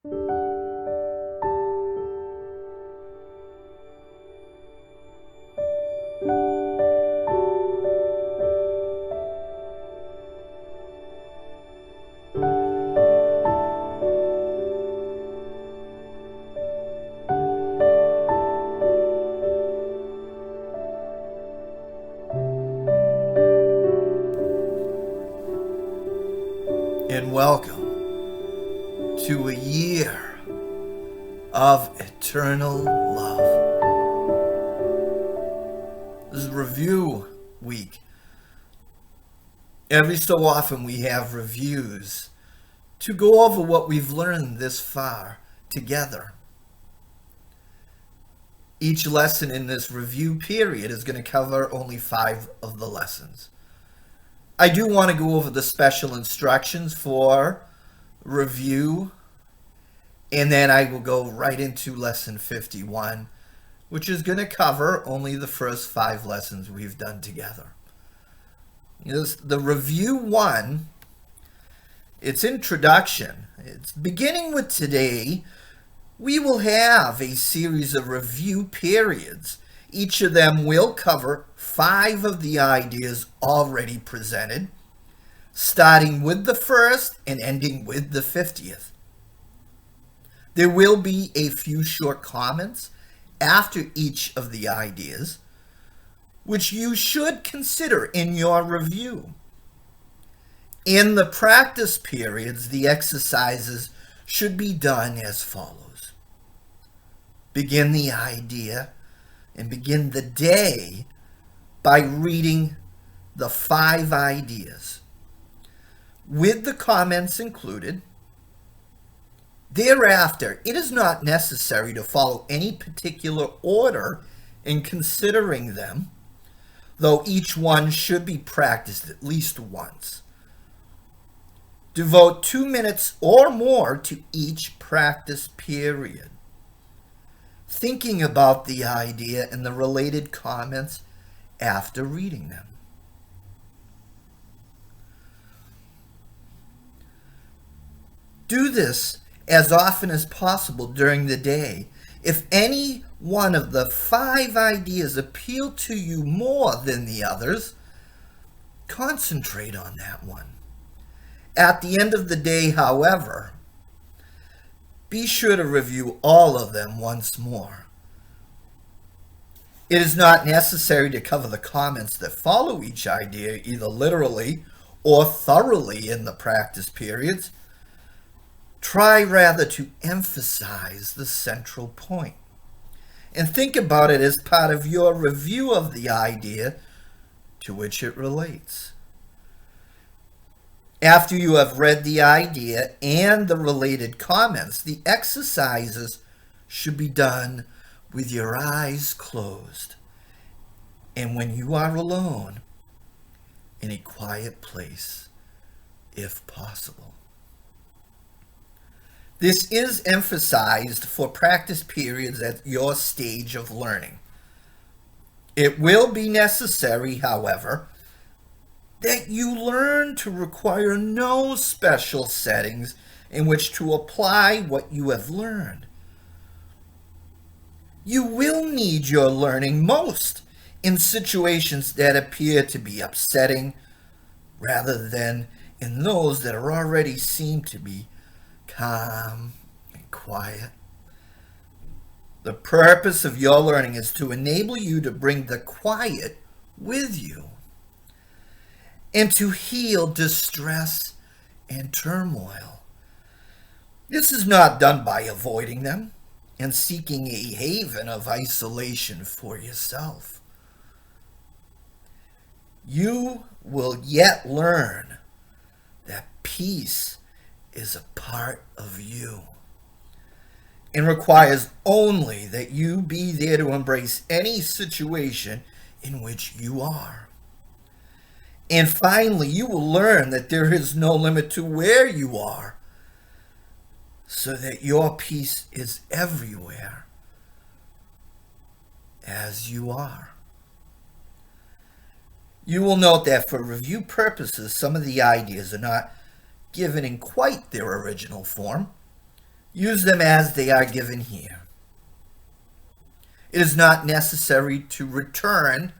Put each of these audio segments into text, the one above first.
And welcome to a year of eternal love. This is review week. Every so often we have reviews to go over what we've learned this far together. Each lesson in this review period is going to cover only 5 of the lessons. I do want to go over the special instructions for review, and then I will go right into lesson 51, which is going to cover only the first 5 lessons we've done together. The review 1, its introduction. It's beginning with today. We will have a series of review periods. Each of them will cover 5 of the ideas already presented, starting with the first and ending with the 50th. There will be a few short comments after each of the ideas, which you should consider in your review. In the practice periods, the exercises should be done as follows. Begin the idea and begin the day by reading the 5 ideas, with the comments included. Thereafter, it is not necessary to follow any particular order in considering them, though each one should be practiced at least once. Devote 2 minutes or more to each practice period, thinking about the idea and the related comments after reading them. Do this as often as possible during the day. If any one of the 5 ideas appeal to you more than the others, concentrate on that one. At the end of the day, however, be sure to review all of them once more. It is not necessary to cover the comments that follow each idea either literally or thoroughly in the practice periods. Try rather to emphasize the central point and think about it as part of your review of the idea to which it relates. After you have read the idea and the related comments, the exercises should be done with your eyes closed and when you are alone in a quiet place, if possible. This is emphasized for practice periods at your stage of learning. It will be necessary, however, that you learn to require no special settings in which to apply what you have learned. You will need your learning most in situations that appear to be upsetting, rather than in those that are already seem to be calm and quiet. The purpose of your learning is to enable you to bring the quiet with you and to heal distress and turmoil. This is not done by avoiding them and seeking a haven of isolation for yourself. You will yet learn that peace is a part of you and requires only that you be there to embrace any situation in which you are. And finally, you will learn that there is no limit to where you are, so that your peace is everywhere as you are. You will note that for review purposes, some of the ideas are not given in quite their original form. Use them as they are given here. It is not necessary to return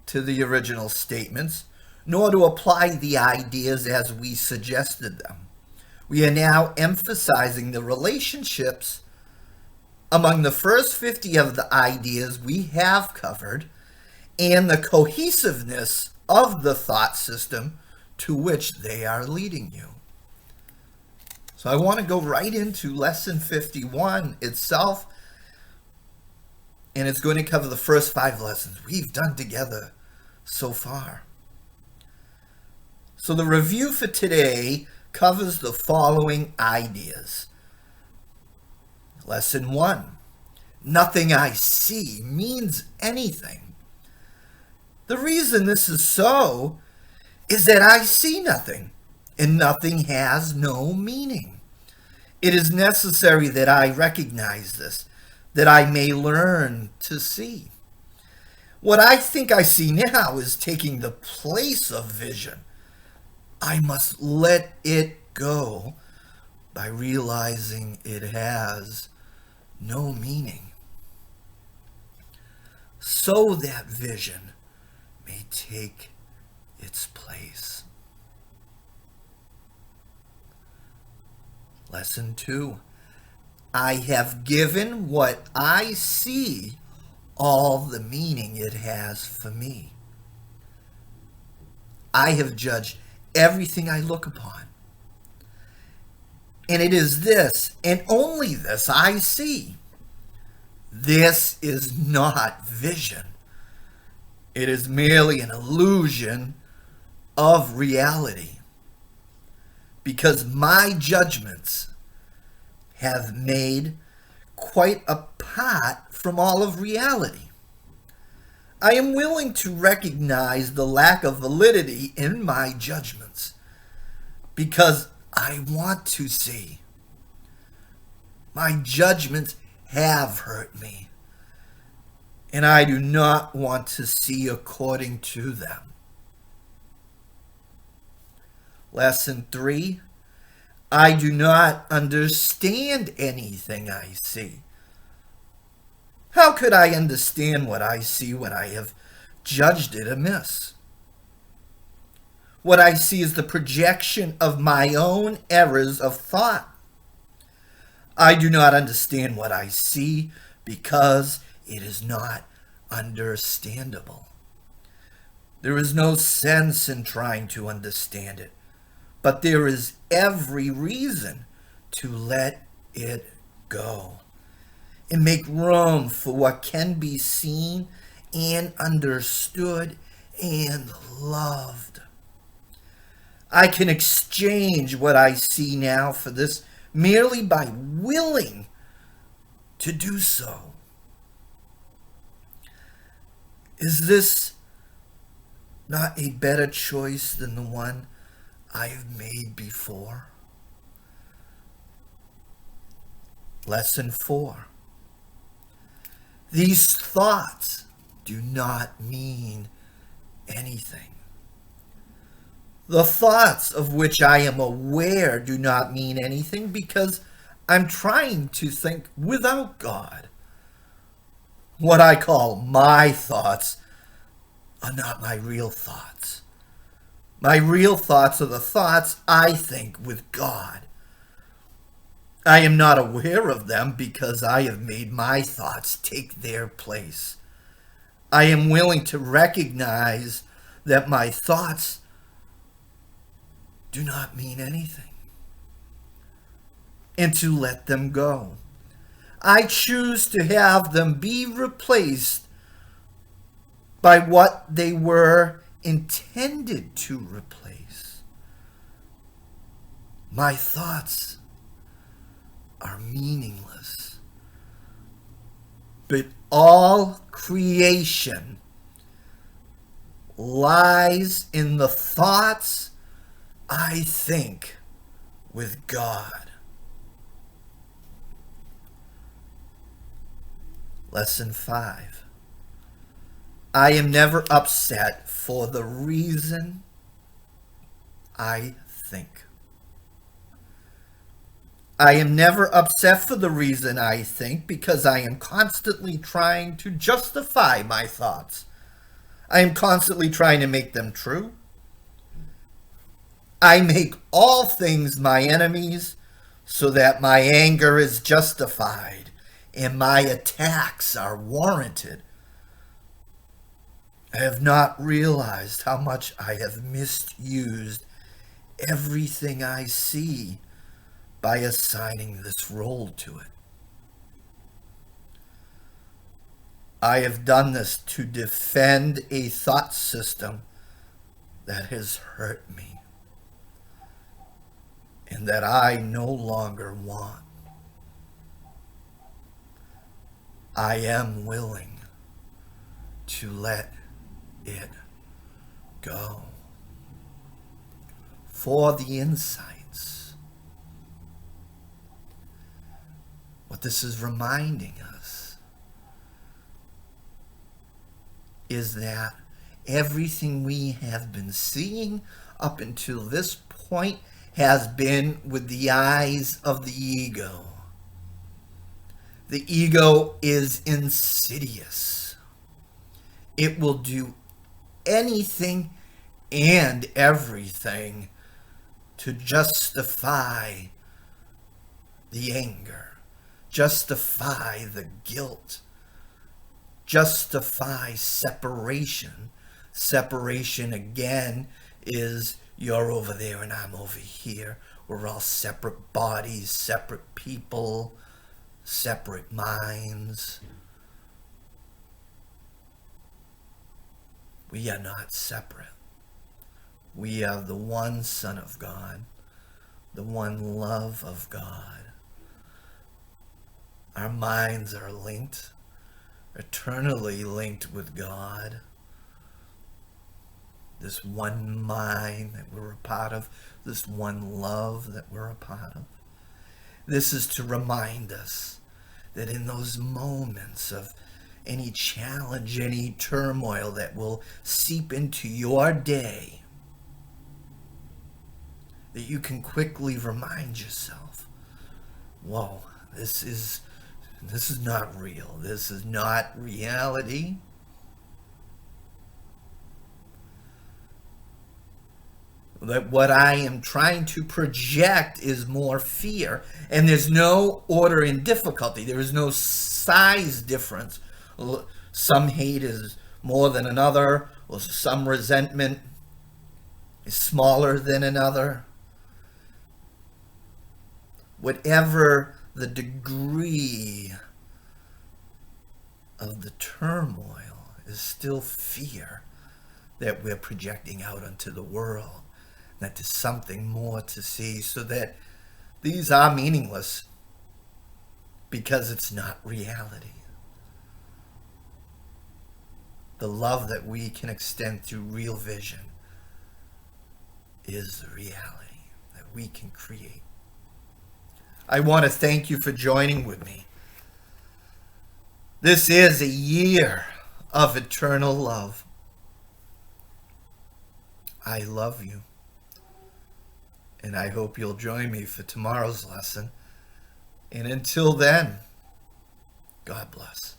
to the original statements, nor to apply the ideas as we suggested them. We are now emphasizing the relationships among the first 50 of the ideas we have covered and the cohesiveness of the thought system to which they are leading you. So I want to go right into lesson 51 itself, and it's going to cover the first 5 lessons we've done together so far. So the review for today covers the following ideas. Lesson 1, nothing I see means anything. The reason this is so is that I see nothing, and nothing has no meaning. It is necessary that I recognize this, that I may learn to see. What I think I see now is taking the place of vision. I must let it go by realizing it has no meaning, so that vision may take its place. Lesson 2. I have given what I see all the meaning it has for me. I have judged everything I look upon. And it is this, and only this, I see. This is not vision. It is merely an illusion of reality, because my judgments have made quite apart from all of reality. I am willing to recognize the lack of validity in my judgments because I want to see. My judgments have hurt me, and I do not want to see according to them. Lesson 3, I do not understand anything I see. How could I understand what I see when I have judged it amiss? What I see is the projection of my own errors of thought. I do not understand what I see because it is not understandable. There is no sense in trying to understand it, but there is every reason to let it go and make room for what can be seen and understood and loved. I can exchange what I see now for this merely by willing to do so. Is this not a better choice than the one I have made before? Lesson 4. These thoughts do not mean anything. The thoughts of which I am aware do not mean anything because I'm trying to think without God. What I call my thoughts are not my real thoughts. My real thoughts are the thoughts I think with God. I am not aware of them because I have made my thoughts take their place. I am willing to recognize that my thoughts do not mean anything and to let them go. I choose to have them be replaced by what they were intended to replace. My thoughts are meaningless, but all creation lies in the thoughts I think with God. Lesson 5. I am never upset for the reason I think. I am never upset for the reason I think, because I am constantly trying to justify my thoughts. I am constantly trying to make them true. I make all things my enemies so that my anger is justified and my attacks are warranted. I have not realized how much I have misused everything I see by assigning this role to it. I have done this to defend a thought system that has hurt me and that I no longer want. I am willing to let it go for the insights. What this is reminding us is that everything we have been seeing up until this point has been with the eyes of the ego. The ego is insidious. It will do anything and everything to justify the anger, justify the guilt, justify separation. Separation, again, is you're over there and I'm over here. We're all separate bodies, separate people, separate minds. We are not separate. We are the one Son of God, the one love of God. Our minds are linked, eternally linked with God. This one mind that we're a part of, this one love that we're a part of. This is to remind us that in those moments of any challenge, any turmoil that will seep into your day, that you can quickly remind yourself, whoa, this is not real. This is not reality. That what I am trying to project is more fear. And there's no order in difficulty. There is no size difference. Some hate is more than another, or some resentment is smaller than another. Whatever the degree of the turmoil is still fear that we're projecting out into the world. That there's something more to see, so that these are meaningless because it's not reality. The love that we can extend through real vision is the reality that we can create. I want to thank you for joining with me. This is a year of eternal love. I love you. And I hope you'll join me for tomorrow's lesson. And until then, God bless.